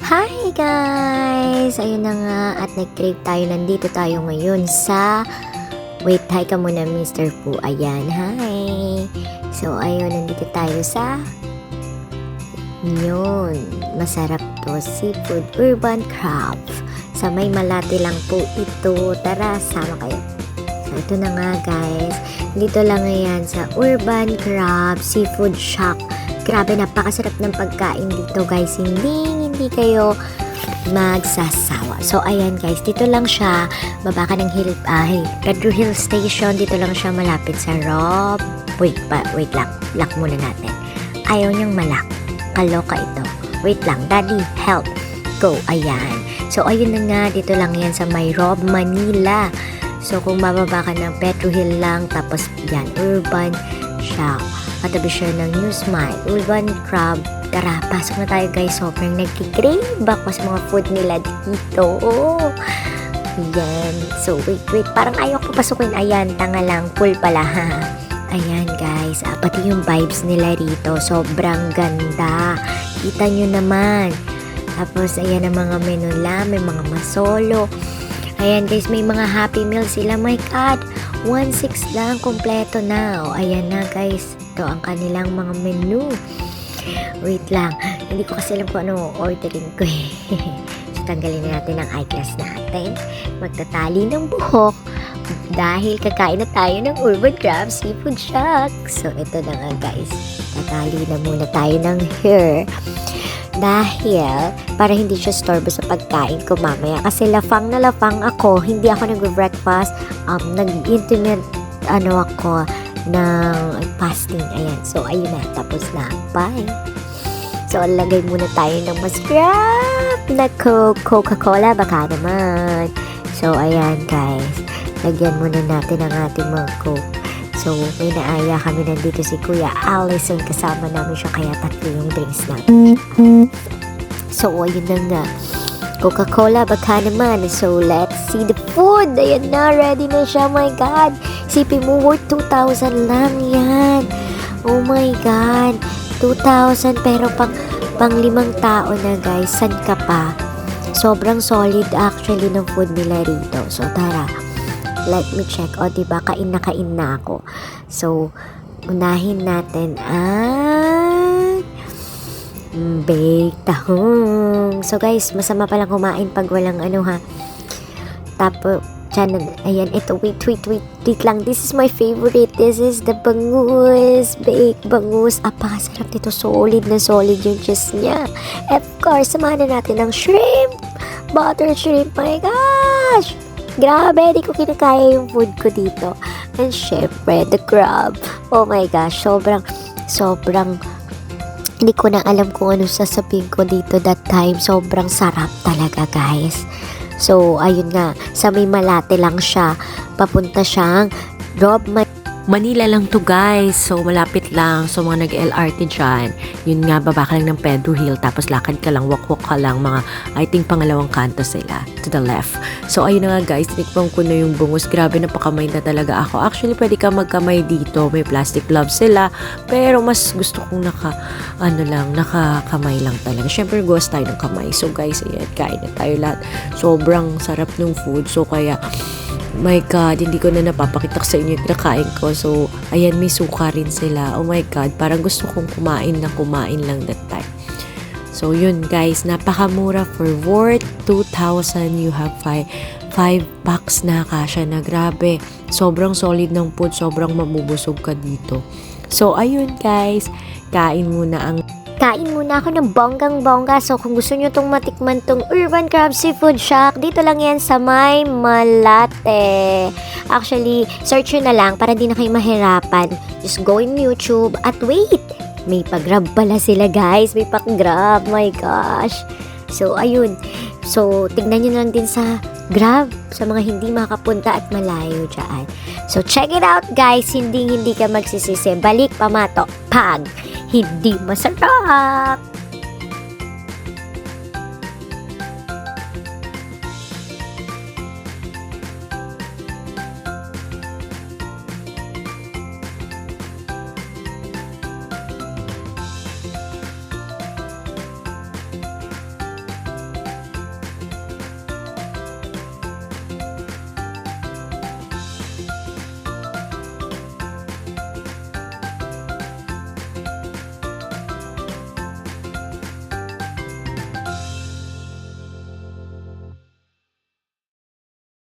Hi guys! Ayun na nga at nag-crave tayo. Nandito tayo ngayon sa... Wait, hi ka muna Mr. Poo. Ayan, hi! So, ayun, nandito tayo sa... Yun, masarap to. Seafood Urban Crab. Sa may Malate lang po ito. Tara, sama kayo. So, ito na nga guys. Dito lang ngayon sa Urban Crab Seafood Shack. Grabe, napakasarap ng pagkain dito guys. Hindi kayo magsasawa. So, ayan guys, dito lang siya. Baba ka ng Pedro Hill Station. Dito lang siya malapit sa Rob. Wait lang. Lock muna natin. Ayaw niyang malak. Kaloka ito. Wait lang. Daddy, help. Go. Ayan. So, ayun na nga. Dito lang yan sa may Rob, Manila. So, kung mababa ka ng Pedro Hill lang, tapos yan, Urban Shack. Katabi siya ng New Smile, Urban Crab. Tara, pasok na tayo guys. Sobrang nagkikrave ako sa mga food nila dito. Oh. Ayan. So, wait. Parang ayaw ko pasukin. Ayan, tanga lang. Full pala, ha. Ayan, guys. Pati yung vibes nila rito. Sobrang ganda. Kita nyo naman. Tapos, ayan ang mga menu nila. May mga masolo. Ayan, guys. May mga happy meal sila. My God. 1.6 lang. Kompleto na. O, ayan na, guys. Ito ang kanilang mga menu. Wait lang. Hindi ko kasi alam kung ano ordering ko eh. So, tanggalin na natin ang eyeglass natin. Magtatali ng buhok. Dahil kakain na tayo ng Urban Crab Seafood Shack. So, ito na nga guys. Tatali na muna tayo ng hair. Dahil, para hindi siya storbo sa pagkain ko mamaya. Kasi lafang na lafang ako. Hindi ako nag-breakfast. Nag-internet ako ng fasting. Ayan. So, ayun na. Tapos na. Bye. So, lagay muna tayo ng masarap na Coca-Cola. Baka naman. So, ayan guys. Lagyan muna natin ang ating mga Coke. So, may naaya kami nandito si Kuya Allison. Kasama namin siya. Kaya tatlo yung drinks natin. So, ayun na nga. Coca-Cola, baka naman. So, let's see the food. Ayan na, ready na siya. My God. Isipin mo, worth 2,000 lang yan. Oh my God. 2,000 pero pang 5 tao na guys. San ka pa? Sobrang solid actually ng food nila rito. So, tara. Let me check. O, diba? Kain na ako. So, unahin natin ang baked tahong. So guys, masama palang kumain pag walang Tapos, ayan, ito, wait lang. This is my favorite. This is the bangus, baked bangus. Apakasarap nito. Solid na solid yung cheese niya. Of course, samahan na natin ng shrimp. Butter shrimp. My gosh! Grabe, di ko kinakaya yung food ko dito. And syempre, the crab. Oh my gosh, sobrang hindi ko na alam kung ano sasabihin ko dito that time. Sobrang sarap talaga, guys. So, ayun nga. Sa may Malate lang siya. Papunta siyang Rob Manila lang to guys. So, malapit lang. So, mga nag-LRT dyan. Yun nga, baba ka lang ng Pedro Hill. Tapos, lakad ka lang, walk ka lang. Mga, I think, pangalawang kanto sila. To the left. So, ayun na nga guys. Tinikmang ko na yung bungus. Grabe, napakamay na talaga ako. Actually, pwede ka magkamay dito. May plastic gloves sila. Pero, mas gusto kong nakakamay lang talaga. Siyempre, guwas tayo ng kamay. So, guys, ayan, kain na tayo lahat. Sobrang sarap ng food. So, kaya, my God, hindi ko na napapakita sa inyo yung kinakain ko. So, ayan, may suka rin sila. Oh my God, parang gusto kong kumain lang that time. So, yun guys, napakamura for worth 2,000. You have 5 packs na kasya na. Grabe, sobrang solid ng food. Sobrang mabubusog ka dito. So, ayun guys, kain muna ako ng bonggang-bongga. So, kung gusto nyo tong matikman tong Urban Crab Seafood Shack, dito lang yan sa may Malate. Actually, search nyo na lang para di na kayo mahirapan. Just go in YouTube at wait! May pag-grab pala sila guys. May pag-grab. My gosh. So, ayun. So, tignan nyo na lang din sa Grab sa mga hindi makapunta at malayo dyan. So, check it out guys. Hindi ka magsisisi. Balik pamato. Pag hindi masarap.